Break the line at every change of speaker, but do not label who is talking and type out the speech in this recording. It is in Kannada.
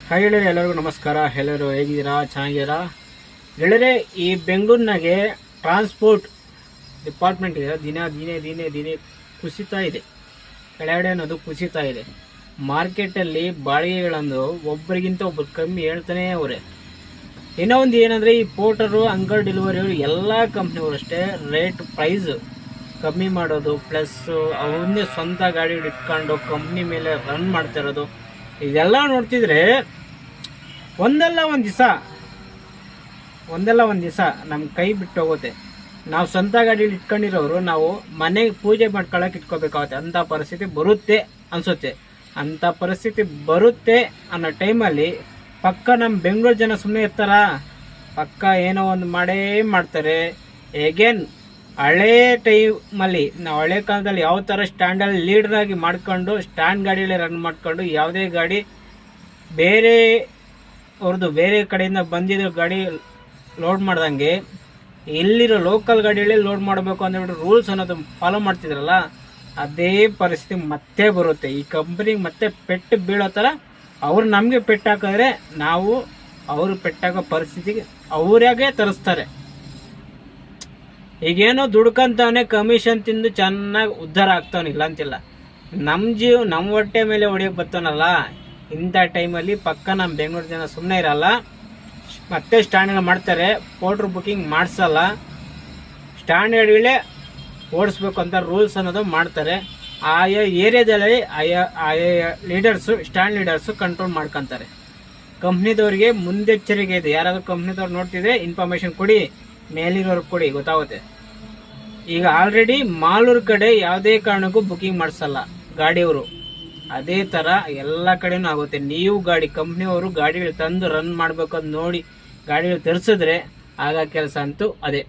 ಹಾಯ್ ಗೆಳೆಯರೆ, ಎಲ್ಲರಿಗೂ ನಮಸ್ಕಾರ. ಎಲ್ಲರೂ ಹೇಗಿದ್ದೀರಾ? ಚೆನ್ನಾಗಿದ್ದೀರಾ ಗೆಳೆಯರೆ? ಈ ಬೆಂಗಳೂರಿನಾಗೆ ಟ್ರಾನ್ಸ್ಪೋರ್ಟ್ ಡಿಪಾರ್ಟ್ಮೆಂಟ್ ಇದೆ, ದಿನೇ ದಿನೇ ದಿನೇ ಕುಸಿತಾ ಇದೆ. ಕೆಳಗಡೆ ಅನ್ನೋದು ಕುಸಿತಾ ಇದೆ. ಮಾರ್ಕೆಟಲ್ಲಿ ಬಾಡಿಗೆಗಳಂದು ಒಬ್ಬರಿಗಿಂತ ಒಬ್ಬರು ಕಮ್ಮಿ ಹೇಳ್ತಾನೆ ಅವರೇ. ಇನ್ನೂ ಒಂದು ಏನಂದರೆ, ಈ ಪೋರ್ಟರು, ಅಂಗರ್ ಡೆಲಿವರಿಯವರು ಎಲ್ಲ ಕಂಪ್ನಿಯವರು ಅಷ್ಟೇ ರೇಟ್ ಪ್ರೈಸ್ ಕಮ್ಮಿ ಮಾಡೋದು, ಪ್ಲಸ್ ಅವನ್ನೇ ಸ್ವಂತ ಗಾಡಿ ಇಟ್ಕೊಂಡು ಕಂಪ್ನಿ ಮೇಲೆ ರನ್ ಮಾಡ್ತಾ ಇರೋದು, ಇದೆಲ್ಲ ನೋಡ್ತಿದ್ರೆ ಒಂದಲ್ಲ ಒಂದು ದಿವಸ ನಮ್ಮ ಕೈ ಬಿಟ್ಟು ಹೋಗುತ್ತೆ. ನಾವು ಸ್ವಂತ ಗಾಡಿಯಲ್ಲಿ ಇಟ್ಕೊಂಡಿರೋರು ನಾವು ಮನೆಗೆ ಪೂಜೆ ಮಾಡ್ಕೊಳ್ಳೋಕೆ ಇಟ್ಕೋಬೇಕಾಗುತ್ತೆ. ಅಂಥ ಪರಿಸ್ಥಿತಿ ಬರುತ್ತೆ ಅನಿಸುತ್ತೆ. ಅಂಥ ಪರಿಸ್ಥಿತಿ ಬರುತ್ತೆ ಅನ್ನೋ ಟೈಮಲ್ಲಿ ಪಕ್ಕ ನಮ್ಮ ಬೆಂಗಳೂರು ಜನ ಸುಮ್ಮನೆ ಇರ್ತಾರ? ಪಕ್ಕ ಏನೋ ಒಂದು ಮಾಡೇ ಮಾಡ್ತಾರೆ. ಎಗೇನ್ ಹಳೇ ಟೈಮಲ್ಲಿ, ನಾವು ಹಳೆ ಕಾಲದಲ್ಲಿ ಯಾವ ಥರ ಸ್ಟ್ಯಾಂಡಲ್ಲಿ ಲೀಡ್ರಾಗಿ ಮಾಡ್ಕೊಂಡು ಸ್ಟ್ಯಾಂಡ್ ಗಾಡಿಯಲ್ಲಿ ರನ್ ಮಾಡ್ಕೊಂಡು ಯಾವುದೇ ಗಾಡಿ ಬೇರೆ ಅವ್ರದ್ದು ಬೇರೆ ಕಡೆಯಿಂದ ಬಂದಿರೋ ಗಾಡಿ ಲೋಡ್ ಮಾಡ್ದಂಗೆ ಎಲ್ಲಿರೋ ಲೋಕಲ್ ಗಾಡಿಯಲ್ಲಿ ಲೋಡ್ ಮಾಡಬೇಕು ಅಂದ್ಬಿಟ್ಟು ರೂಲ್ಸ್ ಅನ್ನೋದು ಫಾಲೋ ಮಾಡ್ತಿದ್ರಲ್ಲ, ಅದೇ ಪರಿಸ್ಥಿತಿ ಮತ್ತೆ ಬರುತ್ತೆ. ಈ ಕಂಪ್ನಿಗೆ ಮತ್ತೆ ಪೆಟ್ಟು ಬೀಳೋ ಥರ ಅವ್ರು ನಮಗೆ ಪೆಟ್ಟು ಹಾಕಿದ್ರೆ ನಾವು ಅವರು ಪೆಟ್ಟಾಗೋ ಪರಿಸ್ಥಿತಿಗೆ ಅವರಾಗೆ ತರಿಸ್ತಾರೆ. ಈಗೇನೋ ದುಡ್ಕಂತವನೇ, ಕಮಿಷನ್ ತಿಂದು ಚೆನ್ನಾಗಿ ಉದ್ಧಾರ ಆಗ್ತಾವನಿಲ್ಲ ಅಂತಿಲ್ಲ. ನಮ್ಮ ಹೊಟ್ಟೆ ಮೇಲೆ ಹೊಡಿಯೋಕೆ ಬರ್ತಾನಲ್ಲ, ಇಂಥ ಟೈಮಲ್ಲಿ ಪಕ್ಕ ನಮ್ಮ ಬೆಂಗಳೂರು ಜನ ಸುಮ್ಮನೆ ಇರಲ್ಲ. ಮತ್ತೆ ಸ್ಟ್ಯಾಂಡ್ ಮಾಡ್ತಾರೆ, ಪೋರ್ಟ್ರ್ ಬುಕ್ಕಿಂಗ್ ಮಾಡಿಸಲ್ಲ, ಸ್ಟ್ಯಾಂಡ್ ಗಾಡಿಗಳೇ ಓಡಿಸ್ಬೇಕು ಅಂತ ರೂಲ್ಸ್ ಅನ್ನೋದು ಮಾಡ್ತಾರೆ. ಆಯಾ ಏರಿಯಾದಲ್ಲಿ ಆಯಾ ಲೀಡರ್ಸು, ಸ್ಟ್ಯಾಂಡ್ ಲೀಡರ್ಸು ಕಂಟ್ರೋಲ್ ಮಾಡ್ಕೊತಾರೆ. ಕಂಪ್ನಿದವ್ರಿಗೆ ಮುನ್ನೆಚ್ಚರಿಕೆ ಇದೆ. ಯಾರಾದರೂ ಕಂಪ್ನಿದವ್ರು ನೋಡ್ತಿದ್ರೆ ಇನ್ಫಾರ್ಮೇಷನ್ ಕೊಡಿ, ಮೇಲಿರೋರ್ಗೆ ಕೊಡಿ, ಗೊತ್ತಾಗುತ್ತೆ. ಈಗ ಆಲ್ರೆಡಿ ಮಾಲೂರು ಕಡೆ ಯಾವುದೇ ಕಾರಣಕ್ಕೂ ಬುಕ್ಕಿಂಗ್ ಮಾಡಿಸಲ್ಲ ಗಾಡಿಯವರು. ಅದೇ ಥರ ಎಲ್ಲ ಕಡೆನೂ ಆಗುತ್ತೆ. ನೀವು ಕಂಪ್ನಿಯವರು ಗಾಡಿಗಳು ತಂದು ರನ್ ಮಾಡಬೇಕು ಅಂತ ನೋಡಿ ಗಾಡಿಗಳು ತರಿಸಿದ್ರೆ ಆಗ ಕೆಲಸ ಅಂತೂ ಅದೇ.